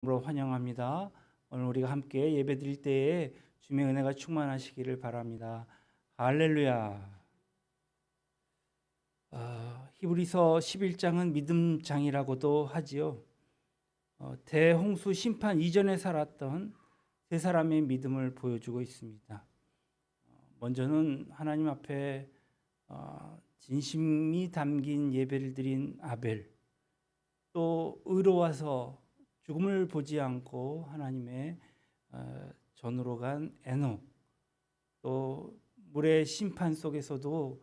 으로 환영합니다. 오늘 우리가 함께 예배드릴 때에 주님의 은혜가 충만하시기를 바랍니다. 할렐루야. 히브리서 11장은 믿음장이라고도 하지요. 대홍수 심판 이전에 살았던 세 사람의 믿음을 보여주고 있습니다. 먼저는 하나님 앞에 진심이 담긴 예배를 드린 아벨, 또 의로워서 죽음을 보지 않고 하나님의 전으로 간 에녹, 또 물의 심판 속에서도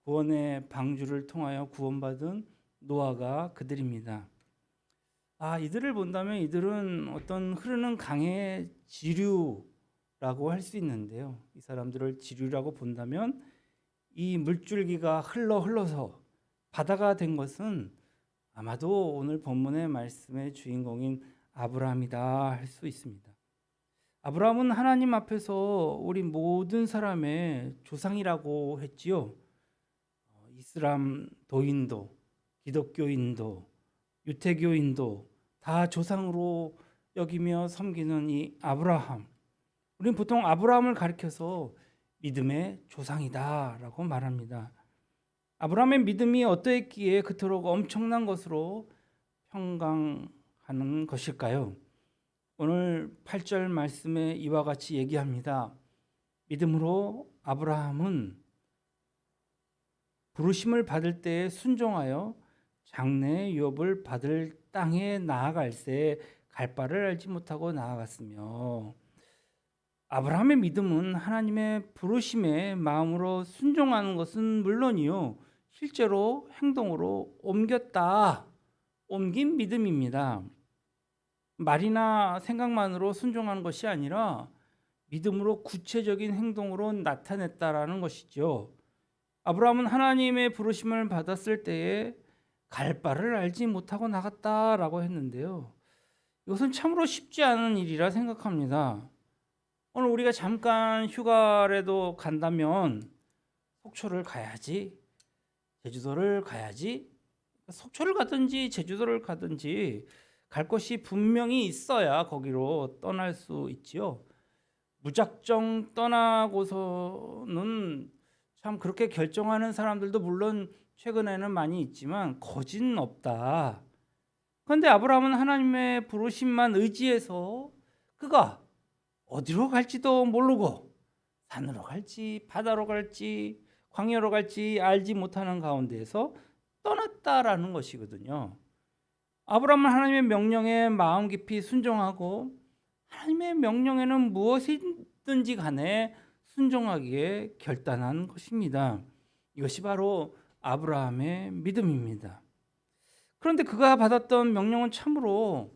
구원의 방주를 통하여 구원받은 노아가 그들입니다. 이들을 본다면 이들은 어떤 흐르는 강의 지류라고 할 수 있는데요. 이 사람들을 지류라고 본다면 이 물줄기가 흘러서 바다가 된 것은 아마도 오늘 본문의 말씀의 주인공인 아브라함이다 할 수 있습니다. 아브라함은 하나님 앞에서 우리 모든 사람의 조상이라고 했지요. 이슬람도인도, 기독교인도, 유태교인도 다 조상으로 여기며 섬기는 이 아브라함. 우리는 보통 아브라함을 가리켜서 믿음의 조상이다라고 말합니다. 아브라함의 믿음이 어떠했기에 그토록 엄청난 것으로 평강하는 것일까요? 오늘 8절 말씀에 이와 같이 얘기합니다. 믿음으로 아브라함은 부르심을 받을 때에 순종하여 장래의 유업을 받을 땅에 나아갈새 갈 바를 알지 못하고 나아갔으며, 아브라함의 믿음은 하나님의 부르심에 마음으로 순종하는 것은 물론이요, 실제로 행동으로 옮긴 믿음입니다. 말이나 생각만으로 순종하는 것이 아니라 믿음으로 구체적인 행동으로 나타냈다라는 것이죠. 아브라함은 하나님의 부르심을 받았을 때에 갈 바를 알지 못하고 나갔다라고 했는데요. 이것은 참으로 쉽지 않은 일이라 생각합니다. 오늘 우리가 잠깐 휴가라도 간다면 속초를 가야지, 제주도를 가야지, 속초를 가든지 제주도를 가든지 갈 곳이 분명히 있어야 거기로 떠날 수 있지요. 무작정 떠나고서는 참 그렇게 결정하는 사람들도 물론 최근에는 많이 있지만 거진 없다. 그런데 아브라함은 하나님의 부르심만 의지해서 그가 어디로 갈지도 모르고 산으로 갈지 바다로 갈지 광야로 갈지 알지 못하는 가운데에서 떠났다라는 것이거든요. 아브라함은 하나님의 명령에 마음 깊이 순종하고 하나님의 명령에는 무엇이든지 간에 순종하기에 결단한 것입니다. 이것이 바로 아브라함의 믿음입니다. 그런데 그가 받았던 명령은 참으로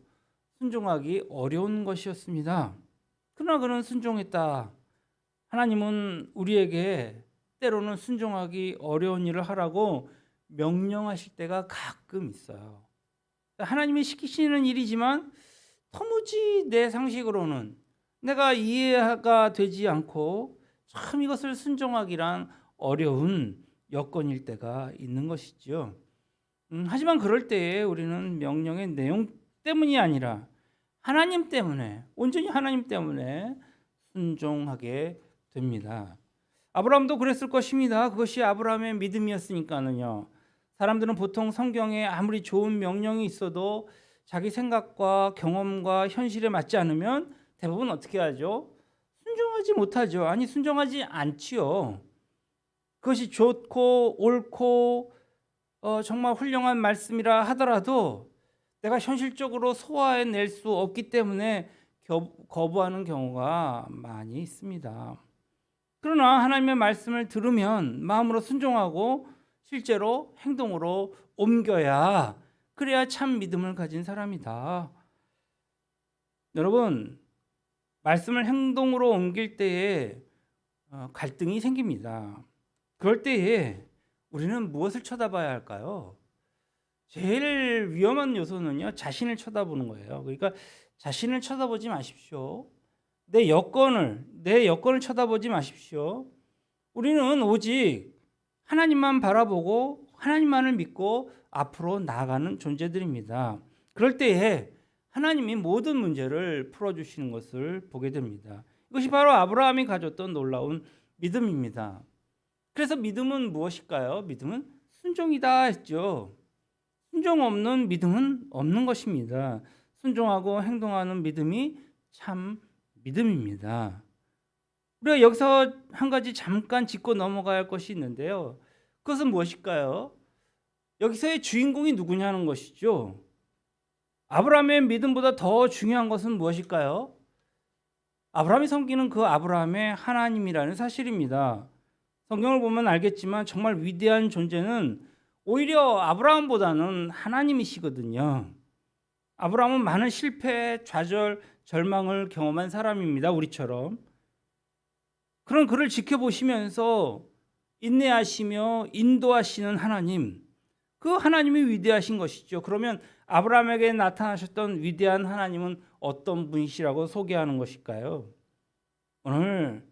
순종하기 어려운 것이었습니다. 그러나 그는 순종했다. 하나님은 우리에게 때로는 순종하기 어려운 일을 하라고 명령하실 때가 가끔 있어요. 하나님이 시키시는 일이지만 도무지 내 상식으로는 내가 이해가 되지 않고 참 이것을 순종하기란 어려운 여건일 때가 있는 것이지요. 하지만 그럴 때에 우리는 명령의 내용 때문이 아니라 하나님 때문에, 온전히 하나님 때문에 순종하게 됩니다. 아브라함도 그랬을 것입니다. 그것이 아브라함의 믿음이었으니까는요. 사람들은 보통 성경에 아무리 좋은 명령이 있어도 자기 생각과 경험과 현실에 맞지 않으면 대부분 어떻게 하죠? 순종하지 못하죠. 아니, 순종하지 않지요. 그것이 좋고 옳고 정말 훌륭한 말씀이라 하더라도 내가 현실적으로 소화해낼 수 없기 때문에 거부하는 경우가 많이 있습니다. 그러나 하나님의 말씀을 들으면 마음으로 순종하고 실제로 행동으로 옮겨야, 그래야 참 믿음을 가진 사람이다. 여러분, 말씀을 행동으로 옮길 때에 갈등이 생깁니다. 그럴 때에 우리는 무엇을 쳐다봐야 할까요? 제일 위험한 요소는요, 자신을 쳐다보는 거예요. 그러니까 자신을 쳐다보지 마십시오. 내 여건을 쳐다보지 마십시오. 우리는 오직 하나님만 바라보고 하나님만을 믿고 앞으로 나아가는 존재들입니다. 그럴 때에 하나님이 모든 문제를 풀어주시는 것을 보게 됩니다. 이것이 바로 아브라함이 가졌던 놀라운 믿음입니다. 그래서 믿음은 무엇일까요? 믿음은 순종이다 했죠. 순종 없는 믿음은 없는 것입니다. 순종하고 행동하는 믿음이 참 믿음입니다. 우리가 여기서 한 가지 잠깐 짚고 넘어가야 할 것이 있는데요. 그것은 무엇일까요? 여기서의 주인공이 누구냐는 것이죠. 아브라함의 믿음보다 더 중요한 것은 무엇일까요? 아브라함이 섬기는 그 아브라함의 하나님이라는 사실입니다. 성경을 보면 알겠지만 정말 위대한 존재는 오히려 아브라함보다는 하나님이시거든요. 아브라함은 많은 실패, 좌절, 절망을 경험한 사람입니다. 우리처럼. 그런 그를 지켜보시면서 인내하시며 인도하시는 하나님, 그 하나님이 위대하신 것이죠. 그러면 아브라함에게 나타나셨던 위대한 하나님은 어떤 분이시라고 소개하는 것일까요? 오늘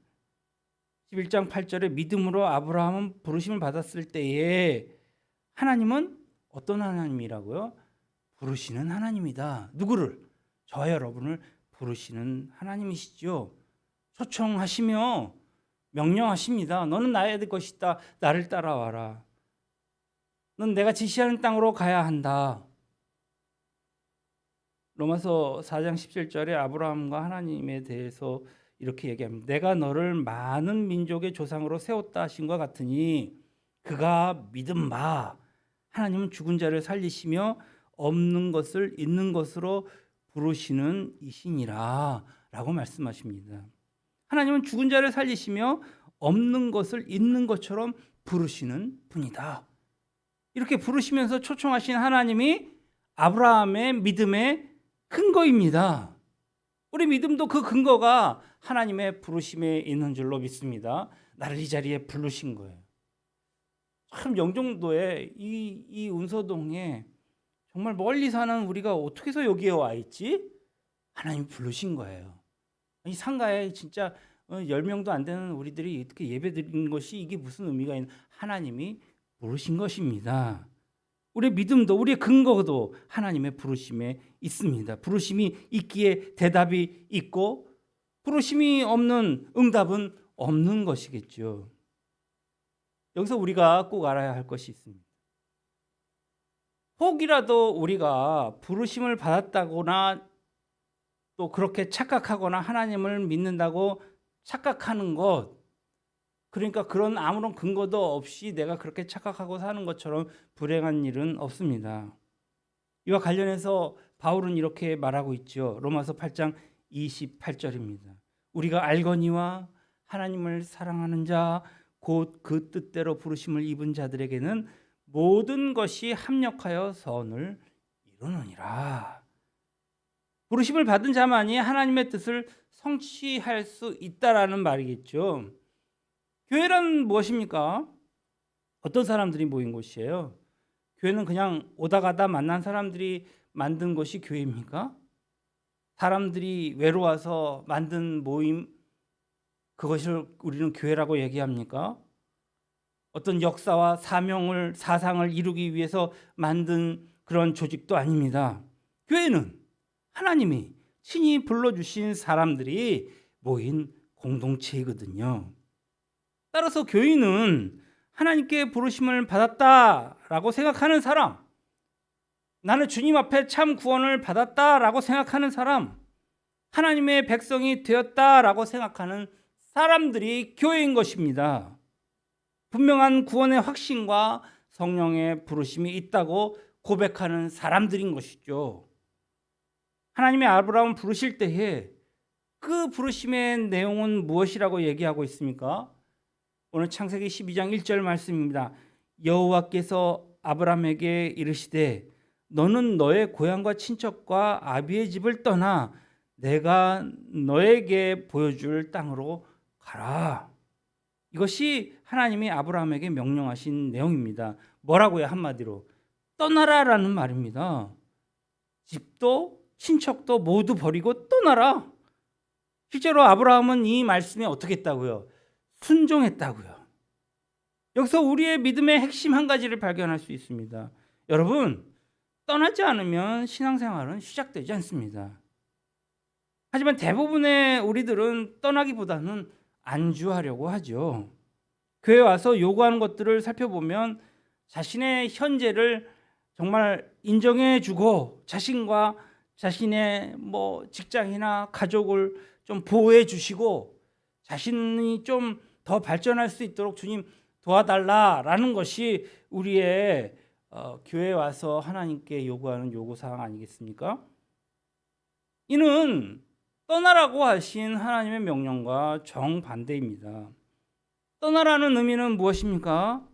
11장 8절에 믿음으로 아브라함은 부르심을 받았을 때에 하나님은 어떤 하나님이라고요? 부르시는 하나님이다. 누구를? 저와 여러분을 부르시는 하나님이시죠. 초청하시며 명령하십니다. 너는 나의 것이다. 나를 따라와라. 넌 내가 지시하는 땅으로 가야 한다. 로마서 4장 17절에 아브라함과 하나님에 대해서 이렇게 얘기합니다. 내가 너를 많은 민족의 조상으로 세웠다 하신 것 같으니 그가 믿은 바 하나님은 죽은 자를 살리시며 없는 것을 있는 것으로 부르시는 이시니라 라고 말씀하십니다. 하나님은 죽은 자를 살리시며 없는 것을 있는 것처럼 부르시는 분이다. 이렇게 부르시면서 초청하신 하나님이 아브라함의 믿음의 근거입니다. 우리 믿음도 그 근거가 하나님의 부르심에 있는 줄로 믿습니다. 나를 이 자리에 부르신 거예요. 참 영종도에 이 운서동에 정말 멀리 사는 우리가 어떻게 해서 여기에 와 있지? 하나님이 부르신 거예요. 이 상가에 진짜 10명도 안 되는 우리들이 이렇게 예배드리는 것이 이게 무슨 의미가 있는 하나님이 부르신 것입니다. 우리의 믿음도 우리의 근거도 하나님의 부르심에 있습니다. 부르심이 있기에 대답이 있고 부르심이 없는 응답은 없는 것이겠죠. 여기서 우리가 꼭 알아야 할 것이 있습니다. 혹이라도 우리가 부르심을 받았다거나 또 그렇게 착각하거나 하나님을 믿는다고 착각하는 것, 그러니까 그런 아무런 근거도 없이 내가 그렇게 착각하고 사는 것처럼 불행한 일은 없습니다. 이와 관련해서 바울은 이렇게 말하고 있죠. 로마서 8장 28절입니다. 우리가 알거니와 하나님을 사랑하는 자 곧 그 뜻대로 부르심을 입은 자들에게는 모든 것이 합력하여 선을 이루느니라. 부르심을 받은 자만이 하나님의 뜻을 성취할 수 있다라는 말이겠죠. 교회란 무엇입니까? 어떤 사람들이 모인 곳이에요? 교회는 그냥 오다 가다 만난 사람들이 만든 것이 교회입니까? 사람들이 외로워서 만든 모임, 그것을 우리는 교회라고 얘기합니까? 어떤 역사와 사상을 이루기 위해서 만든 그런 조직도 아닙니다. 교회는 하나님이 친히 불러주신 사람들이 모인 공동체이거든요. 따라서 교인은 하나님께 부르심을 받았다라고 생각하는 사람, 나는 주님 앞에 참 구원을 받았다라고 생각하는 사람, 하나님의 백성이 되었다라고 생각하는 사람들이 교회인 것입니다. 분명한 구원의 확신과 성령의 부르심이 있다고 고백하는 사람들인 것이죠. 하나님의 아브라함을 부르실 때에 그 부르심의 내용은 무엇이라고 얘기하고 있습니까? 오늘 창세기 12장 1절 말씀입니다. 여호와께서 아브라함에게 이르시되 너는 너의 고향과 친척과 아비의 집을 떠나 내가 너에게 보여줄 땅으로 가라. 이것이 하나님이 아브라함에게 명령하신 내용입니다. 뭐라고요? 한마디로 떠나라라는 말입니다. 집도 친척도 모두 버리고 떠나라. 실제로 아브라함은 이 말씀에 어떻게 했다고요? 순종했다고요. 여기서 우리의 믿음의 핵심 한 가지를 발견할 수 있습니다. 여러분, 떠나지 않으면 신앙생활은 시작되지 않습니다. 하지만 대부분의 우리들은 떠나기보다는 안주하려고 하죠. 교회 와서 요구하는 것들을 살펴보면 자신의 현재를 정말 인정해주고 자신과 자신의 직장이나 가족을 좀 보호해 주시고 자신이 좀 더 발전할 수 있도록 주님 도와달라라는 것이 우리의 교회에 와서 하나님께 요구하는 요구사항 아니겠습니까? 이는 떠나라고 하신 하나님의 명령과 정반대입니다. 떠나라는 의미는 무엇입니까?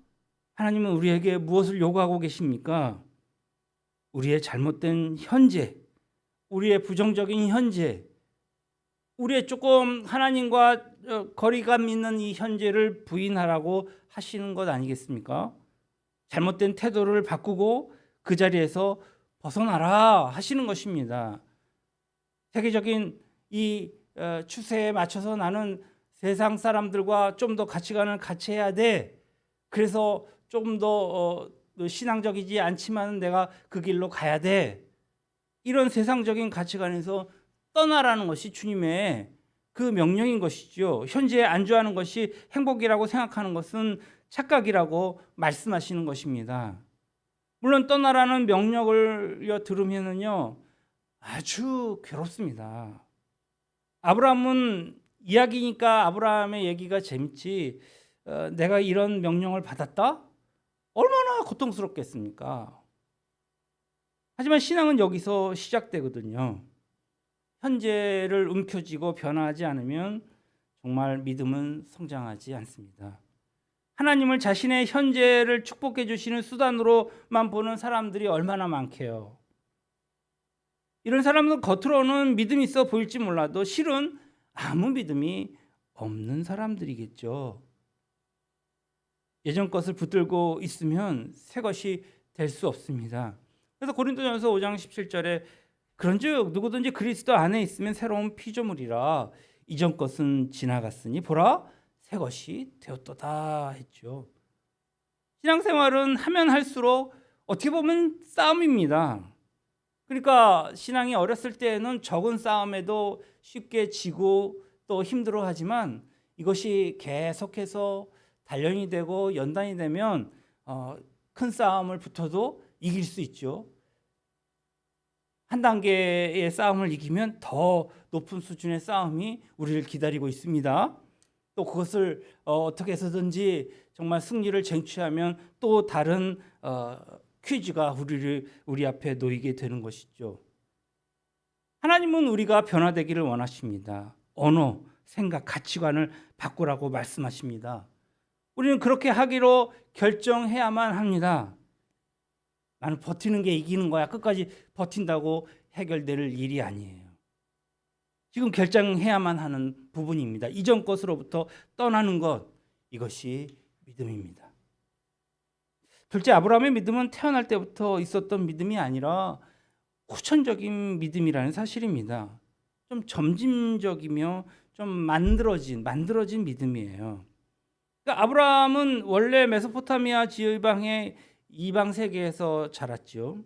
하나님은 우리에게 무엇을 요구하고 계십니까? 우리의 잘못된 현재, 우리의 부정적인 현재, 우리의 조금 하나님과 거리감 있는 이 현재를 부인하라고 하시는 것 아니겠습니까? 잘못된 태도를 바꾸고 그 자리에서 벗어나라 하시는 것입니다. 세계적인 이 추세에 맞춰서 나는 세상 사람들과 좀 더 가치관을 같이 해야 돼. 그래서 좀 더 신앙적이지 않지만 내가 그 길로 가야 돼. 이런 세상적인 가치관에서 떠나라는 것이 주님의 그 명령인 것이죠. 현재에 안주하는 것이 행복이라고 생각하는 것은 착각이라고 말씀하시는 것입니다. 물론 떠나라는 명령을 들으면은요 아주 괴롭습니다. 아브라함은 이야기니까 아브라함의 얘기가 재밌지 내가 이런 명령을 받았다? 얼마나 고통스럽겠습니까? 하지만 신앙은 여기서 시작되거든요. 현재를 움켜쥐고 변화하지 않으면 정말 믿음은 성장하지 않습니다. 하나님을 자신의 현재를 축복해 주시는 수단으로만 보는 사람들이 얼마나 많게요. 이런 사람은 겉으로는 믿음이 있어 보일지 몰라도 실은 아무 믿음이 없는 사람들이겠죠. 예전 것을 붙들고 있으면 새 것이 될 수 없습니다. 그래서 고린도전서 5장 17절에 그런즉 누구든지 그리스도 안에 있으면 새로운 피조물이라 이전 것은 지나갔으니 보라 새 것이 되었도다 했죠. 신앙생활은 하면 할수록 어떻게 보면 싸움입니다. 그러니까 신앙이 어렸을 때는 적은 싸움에도 쉽게 지고 또 힘들어하지만 이것이 계속해서 단련이 되고 연단이 되면 큰 싸움을 붙어도 이길 수 있죠. 한 단계의 싸움을 이기면 더 높은 수준의 싸움이 우리를 기다리고 있습니다. 또 그것을 어떻게 해서든지 정말 승리를 쟁취하면 또 다른 퀴즈가 우리 앞에 놓이게 되는 것이죠. 하나님은 우리가 변화되기를 원하십니다. 언어, 생각, 가치관을 바꾸라고 말씀하십니다. 우리는 그렇게 하기로 결정해야만 합니다. 나는 버티는 게 이기는 거야. 끝까지 버틴다고 해결될 일이 아니에요. 지금 결정해야만 하는 부분입니다. 이전 것으로부터 떠나는 것, 이것이 믿음입니다. 둘째, 아브라함의 믿음은 태어날 때부터 있었던 믿음이 아니라 후천적인 믿음이라는 사실입니다. 좀 점진적이며 좀 만들어진 믿음이에요. 그러니까 아브라함은 원래 메소포타미아 지방의 이방 세계에서 자랐죠.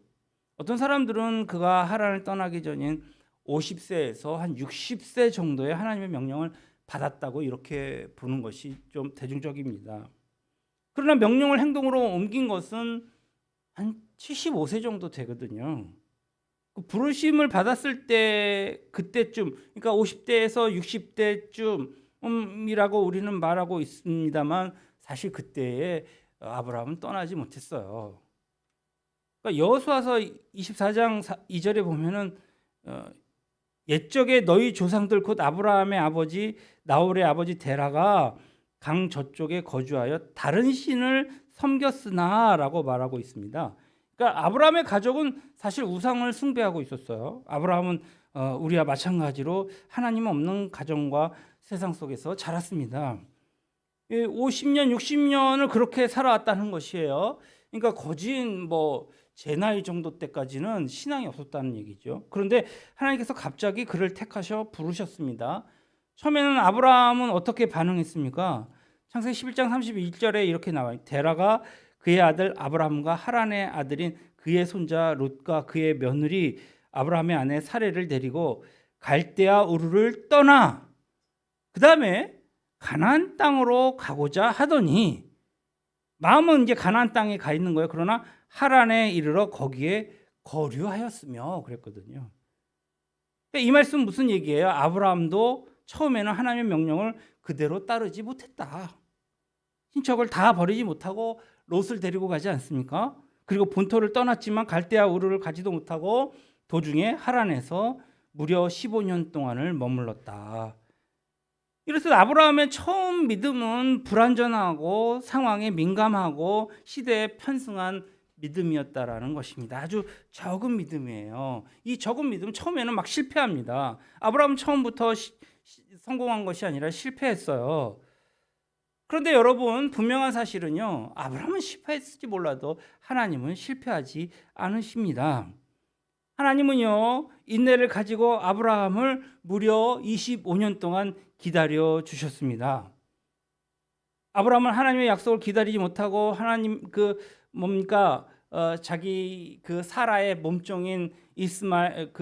어떤 사람들은 그가 하란을 떠나기 전인 50세에서 한 60세 정도의 하나님의 명령을 받았다고 이렇게 보는 것이 좀 대중적입니다. 그러나 명령을 행동으로 옮긴 것은 한 75세 정도 되거든요. 그 부르심을 받았을 때 그때쯤, 그러니까 50대에서 60대쯤이라고 우리는 말하고 있습니다만 사실 그때에 아브라함은 떠나지 못했어요. 그러니까 여호수아서 24장 2절에 보면은 옛적에 너희 조상들 곧 아브라함의 아버지 나홀의 아버지 데라가 강 저쪽에 거주하여 다른 신을 섬겼으나라고 말하고 있습니다. 그러니까 아브라함의 가족은 사실 우상을 숭배하고 있었어요. 아브라함은 우리와 마찬가지로 하나님 없는 가정과 세상 속에서 자랐습니다. 50년, 60년을 그렇게 살아왔다는 것이에요. 그러니까 거진 제 나이 정도 때까지는 신앙이 없었다는 얘기죠. 그런데 하나님께서 갑자기 그를 택하셔 부르셨습니다. 처음에는 아브라함은 어떻게 반응했습니까? 창세기 11장 31절에 이렇게 나와요. 데라가 그의 아들 아브라함과 하란의 아들인 그의 손자 롯과 그의 며느리 아브라함의 아내 사레를 데리고 갈대아 우르를 떠나 그 다음에 가나안 땅으로 가고자 하더니 마음은 이제 가나안 땅에 가 있는 거예요. 그러나 하란에 이르러 거기에 거류하였으며 그랬거든요. 그러니까 이 말씀은 무슨 얘기예요? 아브라함도 처음에는 하나님의 명령을 그대로 따르지 못했다. 친척을 다 버리지 못하고 롯을 데리고 가지 않습니까? 그리고 본토를 떠났지만 갈대아 우르를 가지도 못하고 도중에 하란에서 무려 15년 동안을 머물렀다. 이래서 아브라함의 처음 믿음은 불완전하고 상황에 민감하고 시대에 편승한 믿음이었다라는 것입니다. 아주 적은 믿음이에요. 이 적은 믿음 처음에는 막 실패합니다. 아브라함은 처음부터 성공한 것이 아니라 실패했어요. 그런데 여러분 분명한 사실은요. 아브라함은 실패했을지 몰라도 하나님은 실패하지 않으십니다. 하나님은요. 인내를 가지고 아브라함을 무려 25년 동안 기다려 주셨습니다. 아브라함은 하나님의 약속을 기다리지 못하고 하나님 자기 사라의 몸종인 이스마엘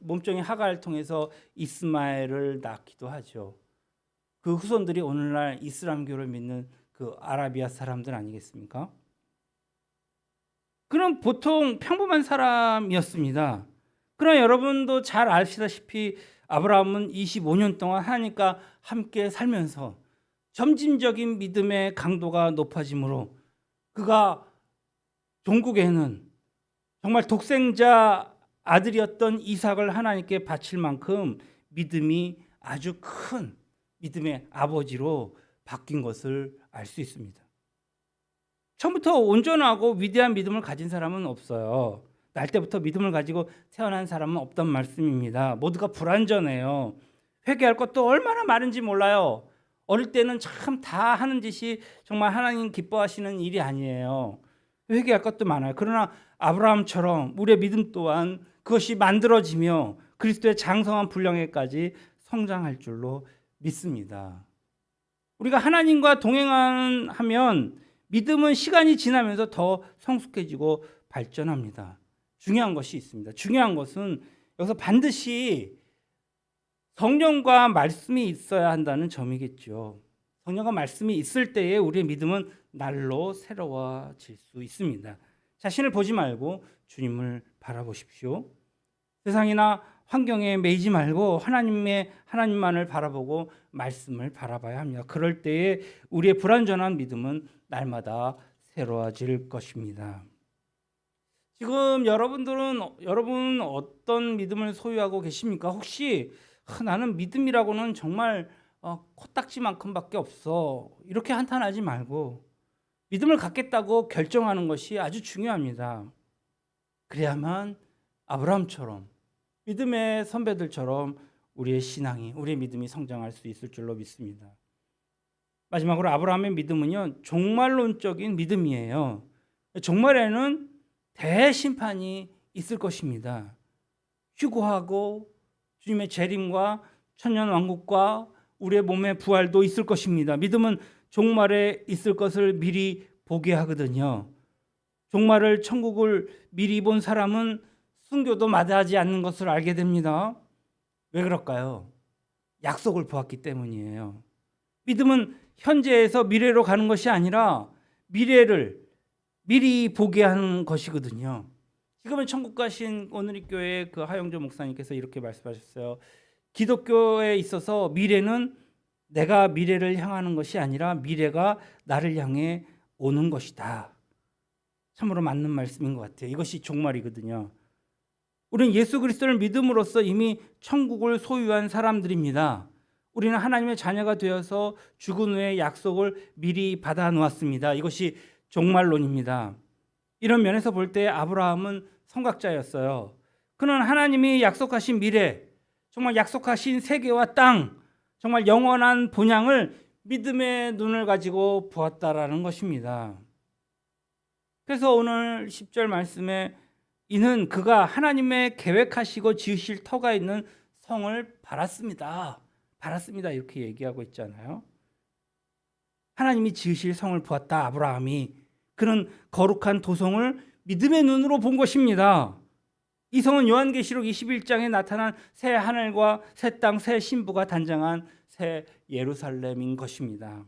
몸종인 하갈을 통해서 이스마엘을 낳기도 하죠. 그 후손들이 오늘날 이슬람교를 믿는 그 아라비아 사람들 아니겠습니까? 그런 보통 평범한 사람이었습니다. 그러나 여러분도 잘 아시다시피 아브라함은 25년 동안 하나님과 함께 살면서 점진적인 믿음의 강도가 높아지므로 그가 종국에는 정말 독생자 아들이었던 이삭을 하나님께 바칠 만큼 믿음이 아주 큰 믿음의 아버지로 바뀐 것을 알 수 있습니다. 처음부터 온전하고 위대한 믿음을 가진 사람은 없어요. 날 때부터 믿음을 가지고 태어난 사람은 없단 말씀입니다. 모두가 불완전해요. 회개할 것도 얼마나 많은지 몰라요. 어릴 때는 참 다 하는 짓이 정말 하나님 기뻐하시는 일이 아니에요. 회개할 것도 많아요. 그러나 아브라함처럼 우리의 믿음 또한 그것이 만들어지며 그리스도의 장성한 분량에까지 성장할 줄로 믿습니다. 우리가 하나님과 동행하면 믿음은 시간이 지나면서 더 성숙해지고 발전합니다. 중요한 것이 있습니다. 중요한 것은 여기서 반드시 성령과 말씀이 있어야 한다는 점이겠죠. 성령과 말씀이 있을 때에 우리의 믿음은 날로 새로워질 수 있습니다. 자신을 보지 말고 주님을 바라보십시오. 세상이나 환경에 매이지 말고 하나님만을 바라보고 말씀을 바라봐야 합니다. 그럴 때에 우리의 불완전한 믿음은 날마다 새로워질 것입니다. 지금 여러분 어떤 믿음을 소유하고 계십니까? 혹시 나는 믿음이라고는 정말 코딱지만큼밖에 없어. 이렇게 한탄하지 말고 믿음을 갖겠다고 결정하는 것이 아주 중요합니다. 그래야만 아브라함처럼 믿음의 선배들처럼 우리의 신앙이, 우리의 믿음이 성장할 수 있을 줄로 믿습니다. 마지막으로 아브라함의 믿음은요, 종말론적인 믿음이에요. 종말에는 대심판이 있을 것입니다. 휴거하고 주님의 재림과 천년왕국과 우리의 몸의 부활도 있을 것입니다. 믿음은 종말에 있을 것을 미리 보게 하거든요. 종말을 천국을 미리 본 사람은 순교도 마다하지 않는 것을 알게 됩니다. 왜 그럴까요? 약속을 보았기 때문이에요. 믿음은 현재에서 미래로 가는 것이 아니라 미래를 미리 보게 하는 것이거든요. 지금은 천국 가신 오늘의 교회 그 하영조 목사님께서 이렇게 말씀하셨어요. 기독교에 있어서 미래는 내가 미래를 향하는 것이 아니라 미래가 나를 향해 오는 것이다. 참으로 맞는 말씀인 것 같아요. 이것이 종말이거든요. 우리는 예수 그리스도를 믿음으로써 이미 천국을 소유한 사람들입니다. 우리는 하나님의 자녀가 되어서 죽은 후에 약속을 미리 받아 놓았습니다. 이것이 종말론입니다. 이런 면에서 볼 때 아브라함은 선각자였어요. 그는 하나님이 약속하신 미래, 정말 약속하신 세계와 땅, 정말 영원한 본향을 믿음의 눈을 가지고 보았다라는 것입니다. 그래서 오늘 10절 말씀에 이는 그가 하나님의 계획하시고 지으실 터가 있는 성을 바랐습니다. 이렇게 얘기하고 있잖아요. 하나님이 지으실 성을 보았다. 아브라함이 그는 거룩한 도성을 믿음의 눈으로 본 것입니다. 이 성은 요한계시록 21장에 나타난 새 하늘과 새 땅, 새 신부가 단장한 새 예루살렘인 것입니다.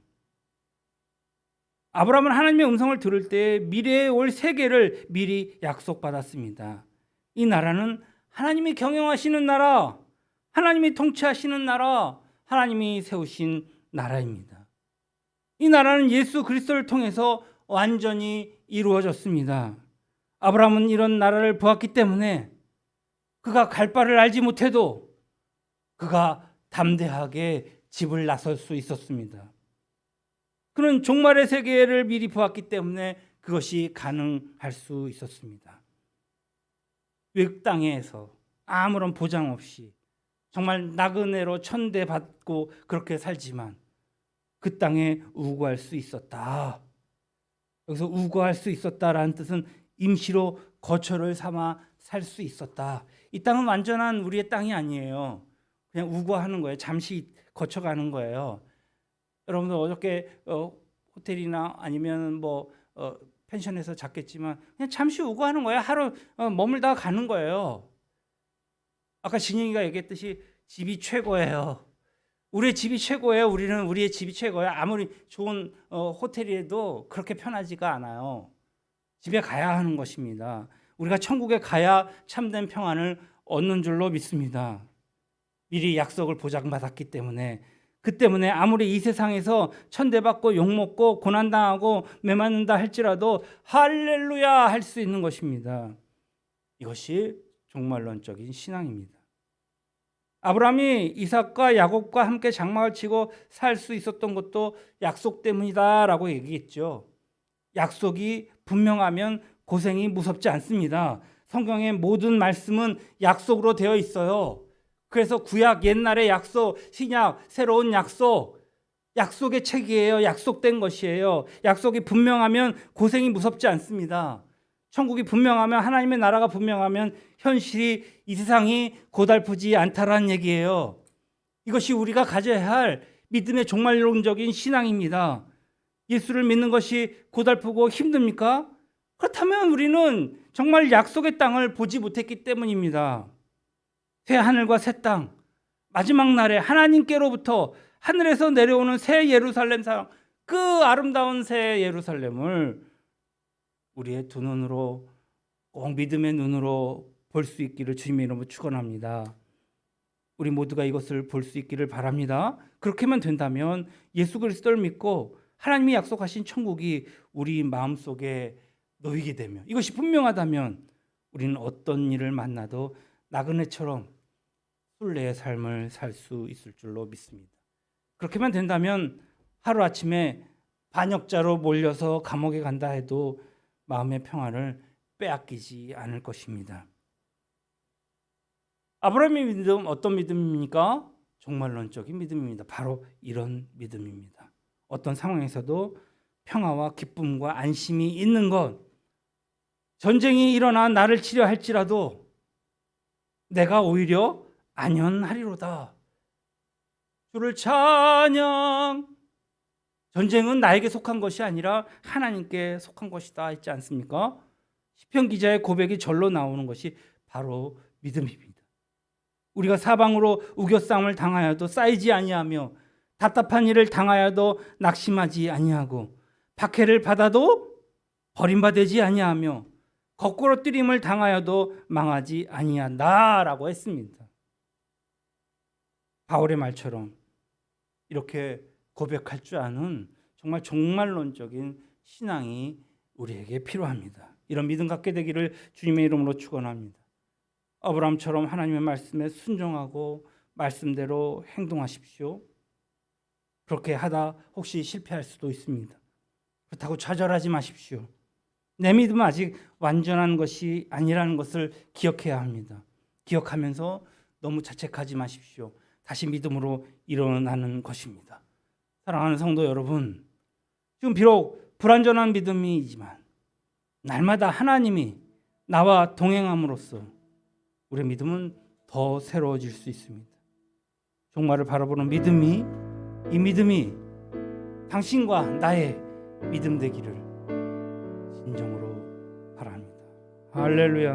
아브라함은 하나님의 음성을 들을 때 미래에 올 세계를 미리 약속받았습니다. 이 나라는 하나님이 경영하시는 나라, 하나님이 통치하시는 나라, 하나님이 세우신 나라입니다. 이 나라는 예수 그리스도를 통해서 완전히 이루어졌습니다. 아브라함은 이런 나라를 보았기 때문에 그가 갈 바를 알지 못해도 그가 담대하게 집을 나설 수 있었습니다. 그는 종말의 세계를 미리 보았기 때문에 그것이 가능할 수 있었습니다. 외국 땅에서 아무런 보장 없이 정말 나그네로 천대받고 그렇게 살지만 그 땅에 우거할 수 있었다. 여기서 우거할 수 있었다라는 뜻은 임시로 거처를 삼아 살 수 있었다. 이 땅은 완전한 우리의 땅이 아니에요. 그냥 우거하는 거예요. 잠시 거쳐가는 거예요. 여러분들 어저께 호텔이나 아니면 펜션에서 잤겠지만 그냥 잠시 우거하는 거예요. 하루 머물다가 가는 거예요. 아까 진영이가 얘기했듯이 집이 최고예요. 우리의 집이 최고예요. 우리는 우리의 집이 최고예요. 아무리 좋은 호텔이라도 그렇게 편하지가 않아요. 집에 가야 하는 것입니다. 우리가 천국에 가야 참된 평안을 얻는 줄로 믿습니다. 미리 약속을 보장받았기 때문에, 그 때문에 아무리 이 세상에서 천대받고 욕먹고 고난당하고 매맞는다 할지라도 할렐루야 할 수 있는 것입니다. 이것이 종말론적인 신앙입니다. 아브라함이 이삭과 야곱과 함께 장막을 치고 살 수 있었던 것도 약속 때문이다라고 얘기했죠. 약속이 분명하면 고생이 무섭지 않습니다. 성경의 모든 말씀은 약속으로 되어 있어요. 그래서 구약 옛날의 약속, 신약 새로운 약속, 약속의 책이에요. 약속된 것이에요. 약속이 분명하면 고생이 무섭지 않습니다. 천국이 분명하면, 하나님의 나라가 분명하면 현실이, 이 세상이 고달프지 않다라는 얘기예요. 이것이 우리가 가져야 할 믿음의 종말론적인 신앙입니다. 예수를 믿는 것이 고달프고 힘듭니까? 그렇다면 우리는 정말 약속의 땅을 보지 못했기 때문입니다. 새 하늘과 새 땅, 마지막 날에 하나님께로부터 하늘에서 내려오는 새 예루살렘 상, 그 아름다운 새 예루살렘을 우리의 두 눈으로, 꼭 믿음의 눈으로 볼 수 있기를 주님의 이름으로 축원합니다. 우리 모두가 이것을 볼 수 있기를 바랍니다. 그렇게만 된다면 예수 그리스도를 믿고 하나님이 약속하신 천국이 우리 마음속에 놓이게 되면, 이것이 분명하다면 우리는 어떤 일을 만나도 나그네처럼 순례의 삶을 살 수 있을 줄로 믿습니다. 그렇게만 된다면 하루아침에 반역자로 몰려서 감옥에 간다 해도 마음의 평안을 빼앗기지 않을 것입니다. 아브라함의 믿음, 어떤 믿음입니까? 종말론적인 믿음입니다. 바로 이런 믿음입니다. 어떤 상황에서도 평화와 기쁨과 안심이 있는 것, 전쟁이 일어나 나를 치려 할지라도 내가 오히려 안연하리로다. 주를 찬양. 전쟁은 나에게 속한 것이 아니라 하나님께 속한 것이다 했지 않습니까? 시편 기자의 고백이 절로 나오는 것이 바로 믿음입니다. 우리가 사방으로 우겨싸움을 당하여도 쌓이지 아니하며, 답답한 일을 당하여도 낙심하지 아니하고, 박해를 받아도 버림받지 아니하며, 거꾸로 뜨림을 당하여도 망하지 아니한다라고 했습니다. 바울의 말처럼 이렇게 고백할 줄 아는 정말 종말론적인 신앙이 우리에게 필요합니다. 이런 믿음 갖게 되기를 주님의 이름으로 축원합니다. 아브라함처럼 하나님의 말씀에 순종하고 말씀대로 행동하십시오. 그렇게 하다 혹시 실패할 수도 있습니다. 그렇다고 좌절하지 마십시오. 내 믿음은 아직 완전한 것이 아니라는 것을 기억해야 합니다. 기억하면서 너무 자책하지 마십시오. 다시 믿음으로 일어나는 것입니다. 사랑하는 성도 여러분, 지금 비록 불완전한 믿음이지만 날마다 하나님이 나와 동행함으로써 우리의 믿음은 더 새로워질 수 있습니다. 종말을 바라보는 믿음이, 이 믿음이 당신과 나의 믿음 되기를 진정으로 바랍니다. 할렐루야.